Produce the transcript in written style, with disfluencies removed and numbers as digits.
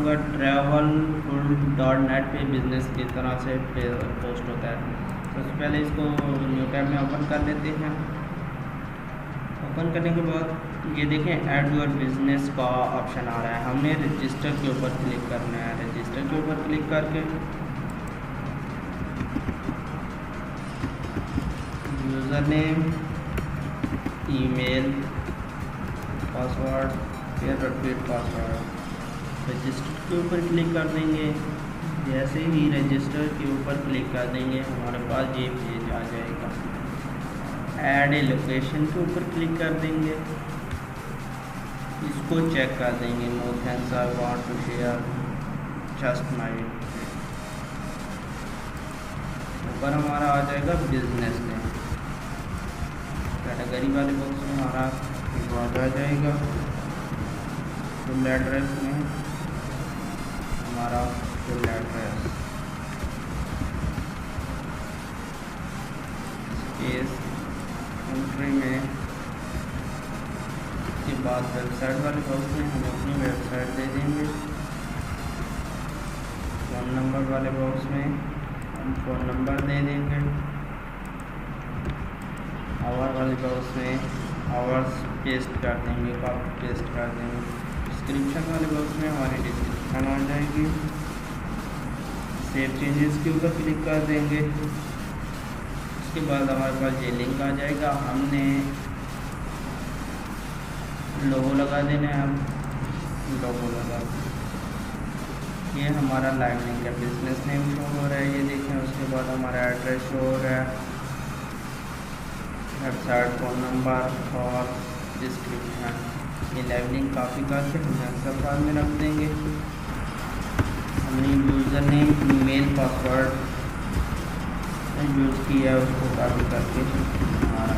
होगा travel .net पे business की तरह से पोस्ट होता है। सबसे पहले इसको न्यू टैब में ओपन कर लेते हैं। ओपन करने के बाद ये देखें ऐड योर बिजनेस का ऑप्शन आ रहा है। हमने रजिस्टर के ऊपर क्लिक करना है। रजिस्टर के ऊपर क्लिक करके यूज़र नेम, ईमेल, पासवर्ड, फिर रिपीट पासवर्ड, रजिस्टर के ऊपर क्लिक कर देंगे। जैसे ही रजिस्टर के ऊपर क्लिक कर देंगे हमारे पास ये पेज आ जाएगा। ऐड ए लोकेशन के ऊपर क्लिक कर देंगे, इसको चेक कर देंगे। No thanks, I want to share just my. ऊपर हमारा आ जाएगा बिजनेस नेम। कैटेगरी वाले बॉक्स में हमारा आ जाएगा। फुल एड्रेस में हमारा फुल एड्रेस, स्पेस कंट्री में। इसके बाद वेबसाइट वाले बॉक्स में हम अपनी वेबसाइट दे देंगे। फ़ोन नंबर वाले बॉक्स में हम फ़ोन नंबर दे देंगे। आवर वाले बॉक्स में आवर्स पेस्ट कर देंगे, कॉपी पेस्ट कर देंगे। डिस्क्रिप्शन वाले बॉक्स में हमारी डिस्क्रिप्शन आ जाएगी। सेव चेंजेस के ऊपर क्लिक कर देंगे। उसके बाद हमारे पास ये लिंक आ जाएगा। हमने लोगो लगा देना है। अब लोगो लगा, ये हमारा लाइव लिंक है। बिजनेस नेम शो हो रहा है, ये देखें। उसके बाद हमारा एड्रेस शो हो रहा है, वेबसाइट, फ़ोन नंबर और डिस्क्रिप्शन। ये लाइव लिंक कॉपी करके हम आंसर फाइल में रख देंगे। हमने user name, email, password use किया है उसको कॉपी करके हमारा